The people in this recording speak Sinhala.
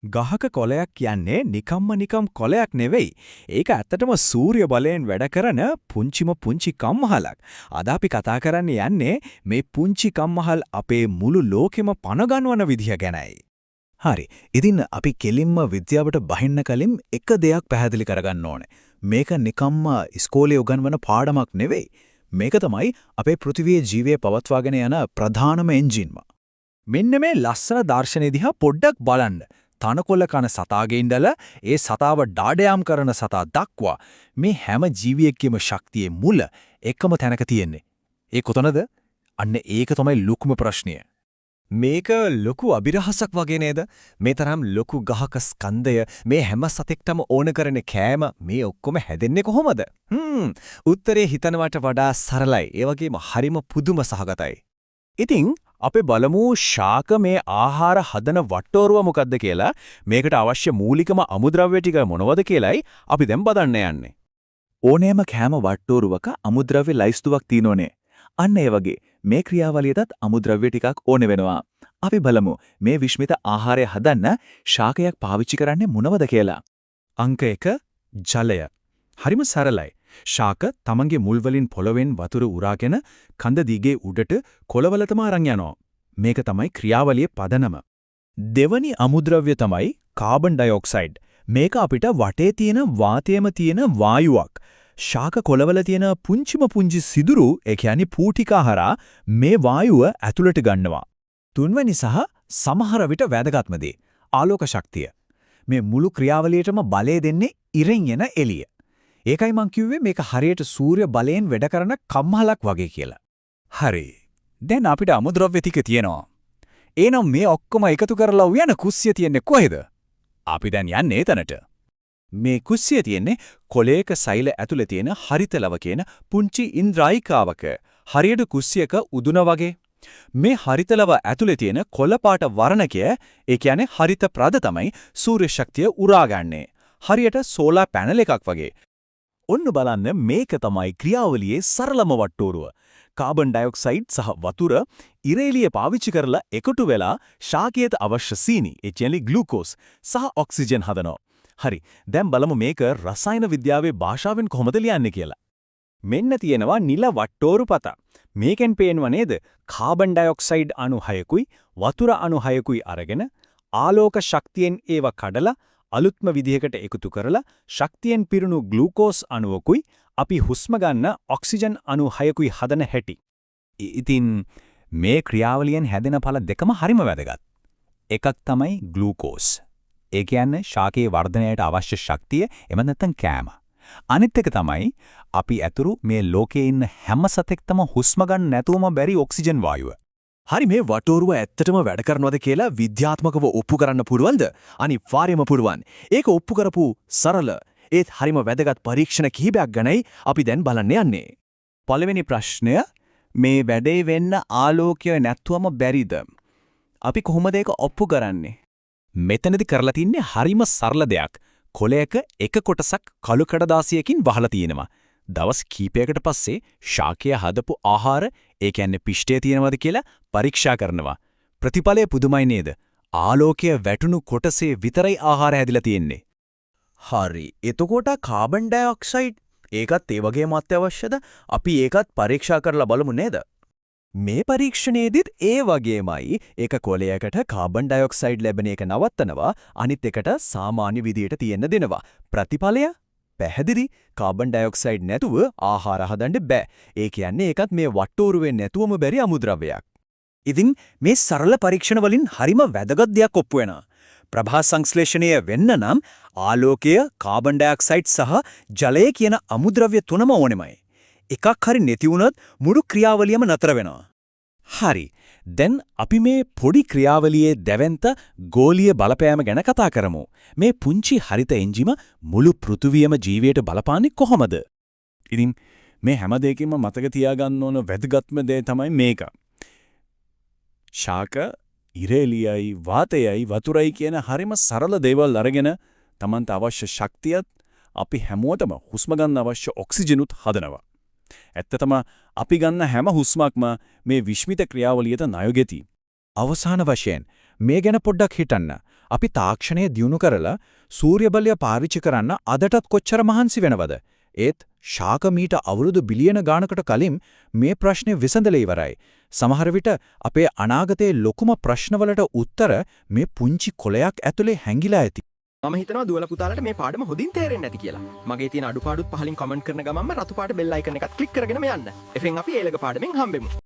ගහක කොළයක් කියන්නේ නිකම් කොළයක් නෙවෙයි. ඒක ඇත්තටම සූර්ය බලයෙන් වැඩ කරන පුංචි කම්මහලක්. අද අපි කතා කරන්න යන්නේ මේ පුංචි කම්මහල් අපේ මුළු ලෝකෙම පනගන්වන විදිහ ගැනයි. හරි. ඉතින් අපි කෙලින්ම විද්‍යාවට බහින්න කලින් එක දෙයක් පැහැදිලි කරගන්න ඕනේ. මේක නිකම්ම ඉස්කෝලේ උගන්වන පාඩමක් නෙවෙයි. මේක තමයි අපේ පෘථිවියේ ජීවය පවත්වාගෙන යන ප්‍රධානම එන්ජින්ම. මෙන්න මේ ලස්සන දර්ශනය දිහා පොඩ්ඩක් බලන්න. තනකොළ කන සතාගේ ඉඳලා ඒ සතාව ඩාඩයාම් කරන සතා දක්වා මේ හැම ජීවියෙකගේම ශක්තියේ මුල එකම තැනක තියෙන්නේ. ඒ කොතනද? අන්න ඒක තමයි ලොකුම ප්‍රශ්නය. මේක ලොකු අභිරහසක් වගේ නේද? මේ තරම් ලොකු ගහක ස්කන්ධය මේ හැම සතෙක්ටම ඕන කරන කෑම මේ ඔක්කොම හැදෙන්නේ කොහොමද? උත්තරේ හිතනවට වඩා සරලයි. ඒ වගේම හරිම පුදුම සහගතයි. ඉතින් අපි බලමු ශාක මේ ආහාර හදන වට්ටෝරුව මොකද්ද කියලා. මේකට අවශ්‍ය මූලිකම අමුද්‍රව්‍ය ටික මොනවද කියලායි අපි දැන් බදන්න යන්නේ. ඕනෑම කෑම වට්ටෝරුවක අමුද්‍රව්‍ය ලයිස්තුවක් තියෙනෝනේ. අන්න ඒ වගේ මේ ක්‍රියාවලියටත් අමුද්‍රව්‍ය ටිකක් ඕන වෙනවා. අපි බලමු මේ විශ්මිත ආහාරය හදන්න ශාකයක් පාවිච්චි කරන්නේ මොනවද කියලා. අංක 1 ජලය. හරිම සරලයි. ශාක තමන්ගේ මුල් වලින් පොළවෙන් වතුර උරාගෙන කඳ දිගේ උඩට කොළවලටම අරන් යනවා. මේක තමයි ක්‍රියාවලියේ පදනම. දෙවනි අමුද්‍රව්‍ය තමයි කාබන් ඩයොක්සයිඩ්. මේක අපිට වටේ තියෙන වාතයේම තියෙන වායුවක්. ශාක කොළවල තියෙන පුංචි සිදුරු ඒ කියන්නේ පූටිකා හරහා මේ වායුව ඇතුළට ගන්නවා. තුන්වෙනි සහ සමහර විට වැදගත්ම දේ ආලෝක ශක්තිය. මේ මුළු ක්‍රියාවලියටම බලය දෙන්නේ ඉරෙන් එන එළිය. ඒකයි මං කිව්වේ මේක හරියට සූර්ය බලයෙන් වැඩ කරන කම්මහලක් වගේ කියලා. හරි. දැන් අපිට අමුද්‍රව්‍ය ටික තියෙනවා. එහෙනම් මේ ඔක්කොම එකතු කරලා උයන කුස්සිය තියන්නේ කොහෙද? අපි දැන් යන්නේ එතනට. මේ කුස්සිය තියෙන්නේ කොළයක සෛල ඇතුලේ තියෙන හරිතලව කියන පුංචි ඉන්ද්‍රායිකාවක. හරියට කුස්සියක උදුන වගේ. මේ හරිතලව ඇතුලේ තියෙන කොළ පාට වර්ණකය ඒ කියන්නේ හරිත ප්‍රද තමයි සූර්ය ශක්තිය උරාගන්නේ. හරියට සෝලාර් පැනල් එකක් වගේ. ඔන්න බලන්න මේක තමයි ක්‍රියාවලියේ සරලම වට්ටෝරුව. කාබන් ඩයොක්සයිඩ් සහ වතුර ඉරේලිය පාවිච්චි කරලා එකතු වෙලා ශාකයට අවශ්‍ය සීනි, ඒ කියන්නේ ග්ලූකෝස් සහ ඔක්සිජන් හදනවා. හරි. දැන් බලමු මේක රසායන විද්‍යාවේ භාෂාවෙන් කොහොමද ලියන්නේ කියලා. මෙන්න තියෙනවා නිල වට්ටෝරු පත. මේකෙන් පේනව නේද? කාබන් ඩයොක්සයිඩ් අණු 6කුයි වතුර අණු 6කුයි අරගෙන ආලෝක ශක්තියෙන් ඒව කඩලා අලුත්ම විදිහකට එකතු කරලා ශක්තියෙන් පිරුණු ග්ලූකෝස් අණුවකුයි අපි හුස්ම ගන්න ඔක්සිජන් අණු 6කුයි හදන හැටි. ඉතින් මේ ක්‍රියාවලියෙන් හැදෙන ඵල දෙකම හරිම වැදගත්. එකක් තමයි ග්ලූකෝස්. ඒ කියන්නේ ශාකයේ වර්ධනයට අවශ්‍ය ශක්තිය, එම නැත්නම් කෑම. අනිත් එක තමයි අපි ඇතුරු මේ ලෝකයේ ඉන්න හැම සතෙක්ටම හුස්ම ගන්න නැතුවම බැරි ඔක්සිජන් වායුව. හරි, මේ වටෝරුව ඇත්තටම වැඩ කරනවද කියලා විද්‍යාත්මකව ඔප්පු කරන්න පුළුවන්ද? අනිවාර්යයෙන්ම පුළුවන්. ඒක ඔප්පු කරපු සරල ඒත් හරිම වැදගත් පරීක්ෂණ කිහිපයක් ගැනයි අපි දැන් බලන්න යන්නේ. පළවෙනි ප්‍රශ්නය මේ වැඩේ වෙන්න ආලෝකය නැත්තුවම බැරිද? අපි කොහොමද ඒක ඔප්පු කරන්නේ? මෙතනදි කරලා තින්නේ හරිම සරල දෙයක්. කොළයක එක කොටසක් කළු කඩදාසියකින් වහලා තියෙනවා. දවස් කීපයකට පස්සේ ශාකය හදපු ආහාර, ඒ කියන්නේ පිෂ්ඨය තියෙනවද කියලා පරීක්ෂා කරනවා. ප්‍රතිඵලය පුදුමයි නේද? ආලෝකය වැටුණු කොටසේ විතරයි ආහාර හැදිලා තියෙන්නේ. හරි. එතකොට කාබන් ඩයොක්සයිඩ් ඒකත් ඒ වගේම අත්‍යවශ්‍යද? අපි ඒකත් පරීක්ෂා කරලා බලමු නේද? මේ පරීක්ෂණයේදීත් ඒ වගේමයි. ඒක කොළයකට කාබන් ඩයොක්සයිඩ් ලැබෙන එක නවත්තනවා, අනිත් එකට සාමාන්‍ය විදියට තියෙන්න දෙනවා. ප්‍රතිඵලය පැහැදිලි. කාබන් ඩයොක්සයිඩ් නැතුව ආහාර හදන්න බෑ. ඒ කියන්නේ ඒකත් මේ වට්ටෝරුවෙන් නැතුවම බැරි අමුද්‍රව්‍යයක්. ඉතින් මේ සරල පරීක්ෂණ වලින් හරිම වැදගත් දෙයක් ඔප්පු වෙනවා. ප්‍රභා සංශ්ලේෂණය වෙන්න නම් ආලෝකය, කාබන් ඩයොක්සයිඩ් සහ ජලය කියන අමුද්‍රව්‍ය තුනම ඕනෙමයි. එකක් හරි නැති වුණොත් මුළු ක්‍රියාවලියම නතර වෙනවා. හරි. දැන් අපි මේ පොඩි ක්‍රියාවලියේ දැවැන්ත ගෝලීය බලපෑම ගැන කතා කරමු. මේ පුංචි හරිත එන්ජිම මුළු පෘථුවියම ජීවියට බලපාන්නේ කොහොමද? ඉතින් මේ හැම දෙයකින්ම මතක තියාගන්න ඕන වැදගත්ම දේ තමයි මේක. ශාක, ඉරේලියයි, වාතයයි, වතුරයි කියන හරිම සරල දේවල් අරගෙන Tamanට අවශ්‍ය ශක්තියත් අපි හැමෝටම හුස්ම ගන්න අවශ්‍ය ඔක්සිජනුත් හදනවා. ඇත්තටම අපි ගන්න හැම හුස්මක්ම මේ විශ්මිත ක්‍රියාවලියට ණයගෙති. අවසාන වශයෙන් මේ ගැන පොඩ්ඩක් හිතන්න. අපි තාක්ෂණය දියුණු කරලා සූර්ය බලය පාවිච්චි කරන්න අදටත් කොච්චර මහන්සි වෙනවද? ඒත් ශාක මීට අවුරුදු බිලියන ගානකට කලින් මේ ප්‍රශ්නේ විසඳලා ඉවරයි. සමහර විට අපේ අනාගතයේ ලොකුම ප්‍රශ්නවලට උත්තර මේ පුංචි කොලයක් ඇතුලේ හැංගිලා ඇති. මම හිතනවා දුවලා පුතාලට මේ පාඩම හොඳින් තේරෙන්නේ නැති කියලා. මගේ තියෙන අඩුපාඩුත් පහලින් කමෙන්ට් කරන ගමන්ම රතු පාට බෙල් අයිකන් එකත් ක්ලික් කරගෙන යන්න. එතෙන් අපි ඊළඟ පාඩමෙන් හම්බෙමු.